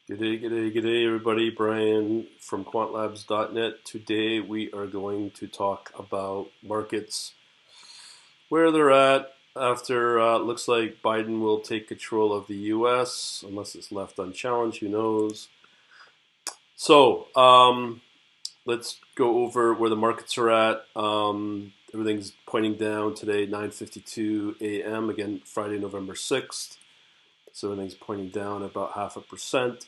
Good day, everybody. Brian from quantlabs.net. Today we are going to talk about markets, where they're at after looks like Biden will take control of the U.S. unless it's left unchallenged. Who knows? So let's go over where the markets are at. Everything's pointing down today, 9:52 a.m. Again, Friday, November 6th. So everything's pointing down about 0.5%.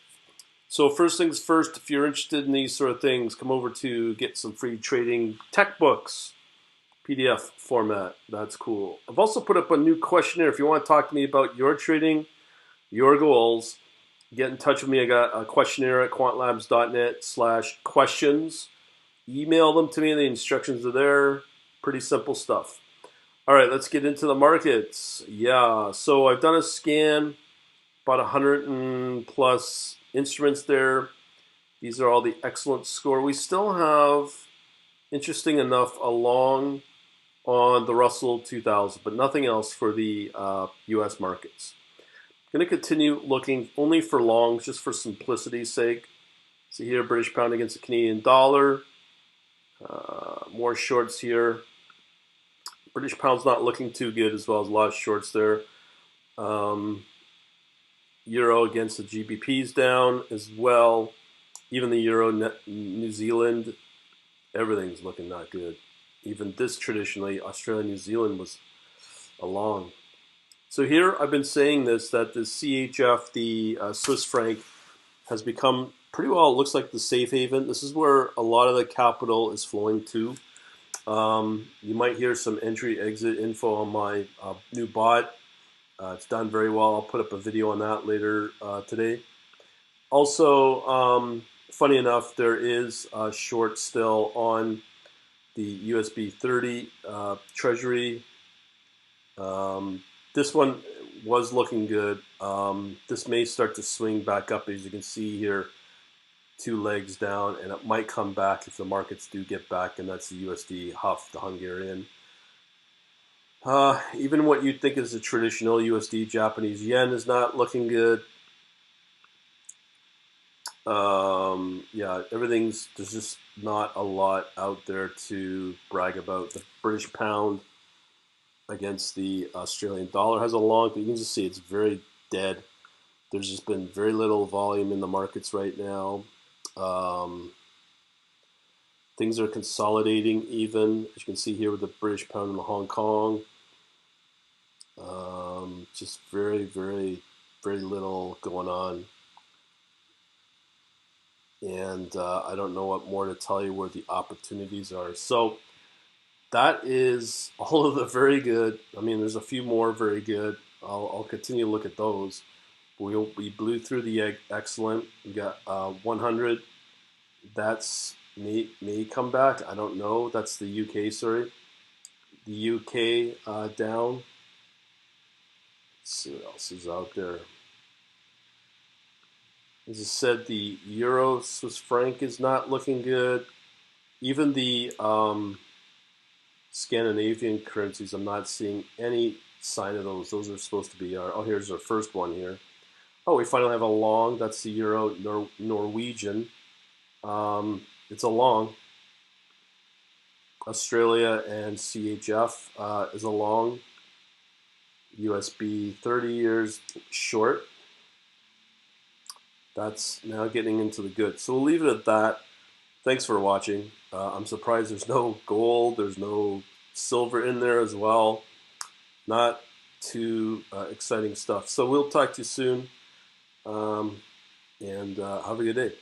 So first things first, if you're interested in these sort of things, come over to get some free trading tech books, PDF format. That's cool. I've also put up a new questionnaire. If you want to talk to me about your trading, your goals, get in touch with me. I got a questionnaire at quantlabs.net/questions. Email them to me. The instructions are there. Pretty simple stuff. All right, let's get into the markets. Yeah, so I've done a scan, about 100 and plus instruments there. These are all the excellent score. We still have, interesting enough, a long on the Russell 2000, but nothing else for the U.S. markets. I'm going to continue looking only for longs, just for simplicity's sake. See here, British pound against the Canadian dollar. More shorts here. British pound's not looking too good, as well as a lot of shorts there. Euro against the GBP's down as well. Even the Euro, New Zealand, everything's looking not good. Even this traditionally, Australia, New Zealand was a long. So here I've been saying this, that the CHF, the Swiss franc, has become pretty well, it looks like the safe haven. This is where a lot of the capital is flowing to. You might hear some entry exit info on my new bot. It's done very well. I'll put up a video on that later today. Also, funny enough, there is a short still on the USB 30 Treasury. This one was looking good. This may start to swing back up, as you can see here, 2 legs down, and it might come back if the markets do get back, and that's the USD HUF, the Hungarian. Even what you'd think is a traditional USD Japanese yen is not looking good. Yeah, there's just not a lot out there to brag about. The British pound against the Australian dollar has a long, but you can just see it's very dead. There's just been very little volume in the markets right now. Things are consolidating even, as you can see here with the British pound and the Hong Kong. Just very, very, very little going on. And I don't know what more to tell you where the opportunities are. So that is all of the very good. I mean, there's a few more very good. I'll continue to look at those. We blew through the excellent. We got 100. That's may come back. I don't know. That's the UK, sorry. The UK down. Let's see what else is out there. As I said, the Euro Swiss franc is not looking good. Even the Scandinavian currencies, I'm not seeing any sign of those. Those are supposed to be our. Oh, here's our first one here. Oh, we finally have a long. That's the Euro Norwegian. It's a long. Australia and CHF is a long. USB 30 years short. That's now getting into the good. So we'll leave it at that. Thanks for watching. I'm surprised there's no gold, there's no silver in there as well. Not too exciting stuff. So we'll talk to you soon, and have a good day.